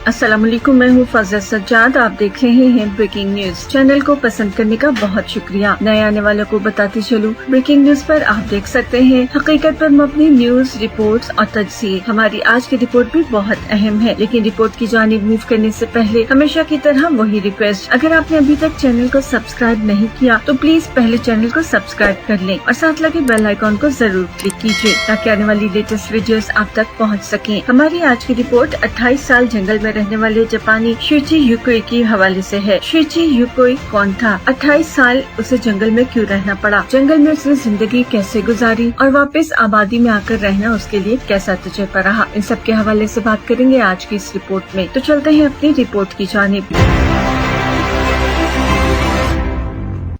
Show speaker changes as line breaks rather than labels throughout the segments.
अस्सलाम वालेकुम, मैं हूँ फजल सज्जाद। आप देख रहे हैं ब्रेकिंग न्यूज। चैनल को पसंद करने का बहुत शुक्रिया। नए आने वालों को बताते चलूं, ब्रेकिंग न्यूज पर आप देख सकते हैं हकीकत पर मबनी न्यूज, रिपोर्ट्स और तजज़िये। हमारी आज की रिपोर्ट भी बहुत अहम है, लेकिन रिपोर्ट की जानिब मूव करने से पहले हमेशा की तरह वही रिक्वेस्ट, अगर आपने अभी तक चैनल को सब्सक्राइब नहीं किया तो प्लीज पहले चैनल को सब्सक्राइब कर लें और साथ लगे बेल आइकॉन को जरूर क्लिक कीजिए ताकि आने वाली लेटेस्ट वीडियोस आप तक पहुंच सकें। हमारी आज की रिपोर्ट 28 साल जंगल में रहने वाले जापानी शुइची युकोई के हवाले से है। शुइची युकोई कौन था? 28 साल उसे जंगल में क्यों रहना पड़ा? जंगल में उसने जिंदगी कैसे गुजारी और वापस आबादी में आकर रहना उसके लिए कैसा तजुर्बा रहा? इन सब के हवाले से बात करेंगे आज की इस रिपोर्ट में। तो चलते हैं अपनी रिपोर्ट की जानिब।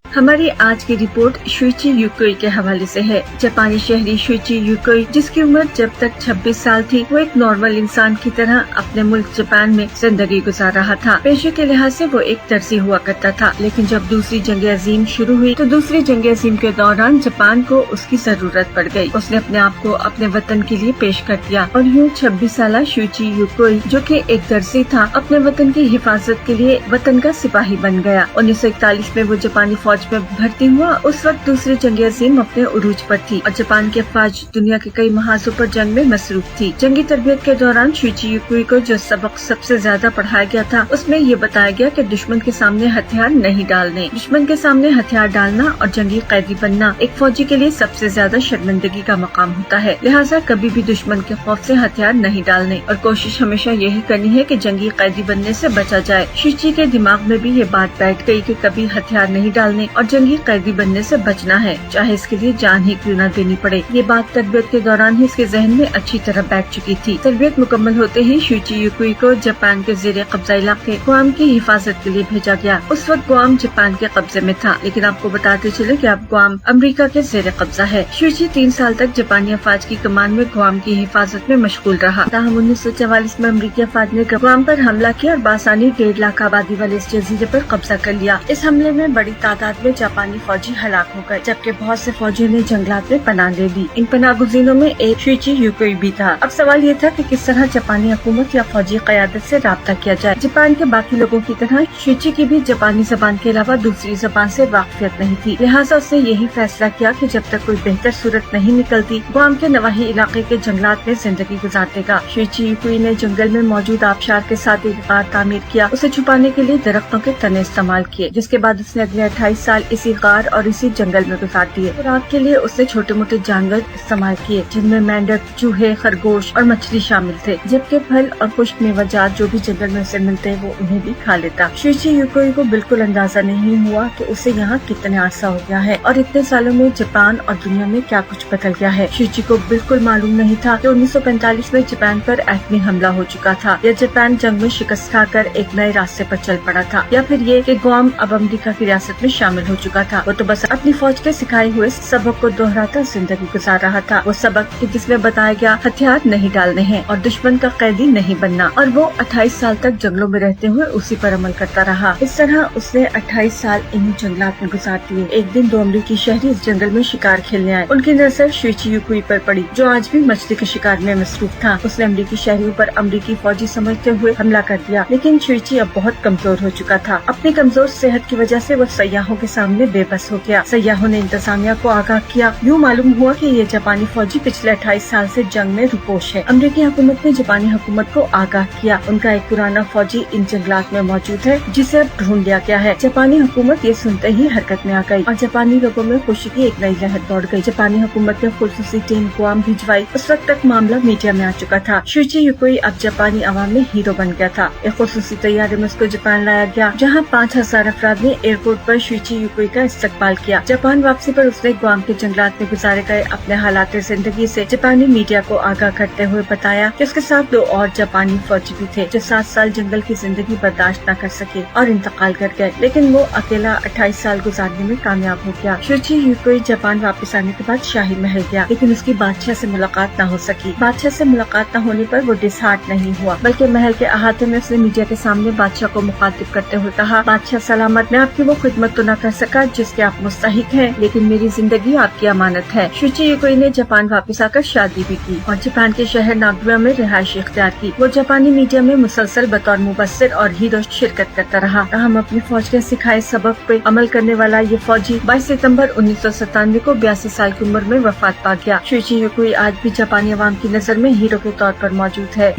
हमारी आज की रिपोर्ट शुइची युकोई के हवाले से है। जापानी शहरी शुइची युकोई, जिसकी उम्र जब तक 26 साल थी, वो एक नॉर्मल इंसान की तरह अपने मुल्क जापान में जिंदगी गुजार रहा था। पेशे के लिहाज से वो एक दर्जी हुआ करता था, लेकिन जब दूसरी जंग अजीम शुरू हुई तो दूसरी जंग अजीम के दौरान जापान को उसकी जरूरत पड़ गई। उसने अपने आप को अपने वतन के लिए पेश कर दिया और यूँ 26 साल शुइची युकोई, जो कि एक दर्जी था, अपने वतन की हिफाजत के लिए वतन का सिपाही बन गया। 1941 में वो जापानी फौज में भर्ती हुआ। उस वक्त दूसरी जंग अजीम अपने उरूज पर थी और जापान की अफवाज दुनिया के कई महाजों पर जंग में मसरूफ थी। जंगी तरबियत के दौरान शुइची युकोई को जो सबक सबसे ज्यादा पढ़ाया गया था, उसमें ये बताया गया कि दुश्मन के सामने हथियार नहीं डालने। दुश्मन के सामने हथियार डालना और जंगी कैदी बनना एक फौजी के लिए सबसे ज्यादा शर्मिंदगी का मकाम होता है। लिहाजा कभी भी दुश्मन के खौफ से हथियार नहीं डालने और कोशिश हमेशा यही करनी है कि जंगी कैदी बनने से बचा जाए। शुइची के दिमाग में भी ये बात बैठ गई कि कभी हथियार नहीं डालने और जंगी कैदी बनने से बचना है, चाहे इसके लिए जान ही क्यों न देनी पड़े। ये बात तरबियत के दौरान ही इसके जहन में अच्छी तरह बैठ चुकी थी। तरबियत मुकम्मल होते ही शुइची युकोई को जापान के ज़ेरे कब्जा इलाके गुआम की हिफाजत के लिए भेजा गया। उस वक्त गुआम जापान के कब्जे में था, लेकिन आपको बताते चले कि अब गुआम अमेरिका के ज़ेरे कब्जा है। शुइची 3 साल तक जापानी अफवाज की कमान में गुआम की हिफाजत में मशगूल रहा। ताहम 1944 में अमेरिकी अफवाज ने गुआम पर हमला किया और बासानी 1.5 लाख आबादी वाले इस जजीरे पर कब्जा कर लिया। इस हमले में बड़ी तादाद में जापानी फौजी हलाक हो गए, जबकि बहुत से फौजियों ने जंगलात में पनाह ले ली। इन पनाह गुज़ीनों में एक शुइची युकोई भी था। अब सवाल ये था कि किस तरह जापानी हुकूमत या फौजी क़यादत से राब्ता किया जाए। जापान के बाकी लोगों की तरह शुइची की भी जापानी जबान के अलावा दूसरी जबान से वाक़फियत नहीं थी। लिहाजा उसने यही फैसला किया कि जब तक कोई बेहतर सूरत नहीं निकलती, गुआम के नवाही इलाके के जंगलात में जिंदगी गुजार देगा। शुइची युकोई ने जंगल में मौजूद आबशार के साथ एक गार तामीर किया। उसे छुपाने के लिए दरख्तों के तने इस्तेमाल किए, जिसके बाद उसने अगले 28 साल इसी गार और इसी जंगल में गुजार दिए। खुराक के लिए उसने छोटे मोटे जानवर इस्तेमाल किए, जिनमें मेंढक, चूहे, खरगोश और मछली शामिल थे, जबकि फल और खुश्क मेवाजात जो भी जंगल में उसे मिलते वो उन्हें भी खा लेता। शुइची युकोई को बिल्कुल अंदाजा नहीं हुआ कि उसे यहाँ कितना अरसा हो गया है और इतने सालों में जापान और दुनिया में क्या कुछ बदल गया है। शुइची को बिल्कुल मालूम नहीं था कि 1945 में जापान पर एटमी हमला हो चुका था, या जापान जंग में शिकस्त खाकर एक नए रास्ते पर चल पड़ा था, या फिर ये कि गुआम अब अमेरिका की रियासत में शामिल हो चुका था। वो तो बस अपनी फौज के सिखाए हुए सबक को दोहराता जिंदगी गुजार रहा था। वो सबक कि जिसमें बताया गया हथियार नहीं डालने हैं और दुश्मन का कैदी नहीं बनना, और वो 28 साल तक जंगलों में रहते हुए उसी पर अमल करता रहा। इस तरह उसने 28 साल इन्हीं जंगलात में गुजार दिए। एक दिन 2 अमरीकी शहरी इस जंगल में शिकार खेलने आए। उनकी नजर शुइची युकोई पर पड़ी, जो आज भी मछली के शिकार में मसरूफ था। उसने अमरीकी शहरियों पर अमरीकी फौजी समझते हुए हमला कर दिया, लेकिन शुइची अब बहुत कमजोर हो चुका था। अपनी कमजोर सेहत की वजह से वो सयाहों के सामने बेबस हो गया। सयाहों ने इंतजामिया को आगाह किया। यूँ मालूम हुआ कि ये जापानी फौजी पिछले 28 साल से जंग में रुपोश है। अमेरिकी हुकूमत ने जापानी हुकूमत को आगाह किया, उनका एक पुराना फौजी इन जंगलात में मौजूद है, जिसे अब ढूंढ लिया गया है। जापानी हुकूमत ये सुनते ही हरकत में आ गई और जापानी लोगों में खुशी की एक नई लहर दौड़ गई। जापानी हुकूमत ने खुसूसी टीम गुआम भिजवाई। उस वक्त तक मामला मीडिया में आ चुका था। शुइची युकोई अब जापानी आवाम में हीरो बन गया था। एक खुसूसी तैयारी में उसको जापान लाया गया, जहाँ 5000 अफराद ने एयरपोर्ट पर शुइची युकोई का इस्तकबाल किया। जापान वापसी पर उसने गुआम के जंगलात में गुजारे गए अपने हालात जिंदगी से जापानी मीडिया को आगाह करते हुए बताया कि उसके साथ 2 और जापानी फौजी भी थे, जो 7 साल जंगल की जिंदगी बर्दाश्त न कर सके और इंतकाल कर गए, लेकिन वो अकेला 28 साल गुजारने में कामयाब हो गया। शुइची युकोई जापान वापस आने के बाद शाही महल गया, लेकिन उसकी बादशाह से मुलाकात न हो सकी। बादशाह से मुलाकात न होने पर वो डिसहार्ट नहीं हुआ, बल्कि महल के अहाते में उसने मीडिया के सामने बादशाह को मुखातिब करते हुए कहा, बादशाह सलामत, मैं आपकी वो खिदमत तो न कर कर सका जिसके आप मुस्तहिक हैं, लेकिन मेरी जिंदगी आपकी अमानत है। शुइची युकोई ने जापान वापस आकर शादी भी की और जापान के शहर नागोया में रिहाइश इख्तियार की। वो जापानी मीडिया में मुसलसल बतौर मुबस्सिर और हीरो शिरकत करता रहा। हम अपनी फौज के सिखाए सबक पे अमल करने वाला ये फौजी 22 सितंबर 1997 को 82 साल की उम्र में वफात पा गया। शुइची युकोई आज भी जापानी अवाम की नजर में हीरो के तौर पर मौजूद है।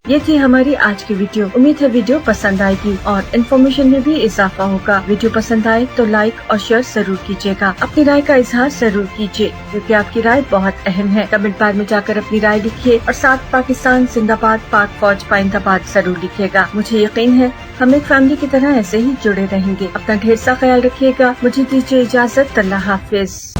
ये थी हमारी आज की वीडियो। उम्मीद है वीडियो पसंद आएगी और इन्फॉर्मेशन में भी इजाफा होगा। वीडियो पसंद आए तो लाइक और शेयर जरूर कीजिएगा। अपनी राय का इजहार जरूर कीजिए क्योंकि आपकी राय बहुत अहम है। कमेंट बार में जाकर अपनी राय लिखिए और साथ पाकिस्तान जिंदाबाद, पाक फौज पाइंदाबाद जरूर लिखिएगा। मुझे यकीन है हम एक फैमिली की तरह ऐसे ही जुड़े रहेंगे। अपना ढेर सा ख्याल रखिएगा। मुझे दीजिए इजाजत। अल्लाह हाफिज।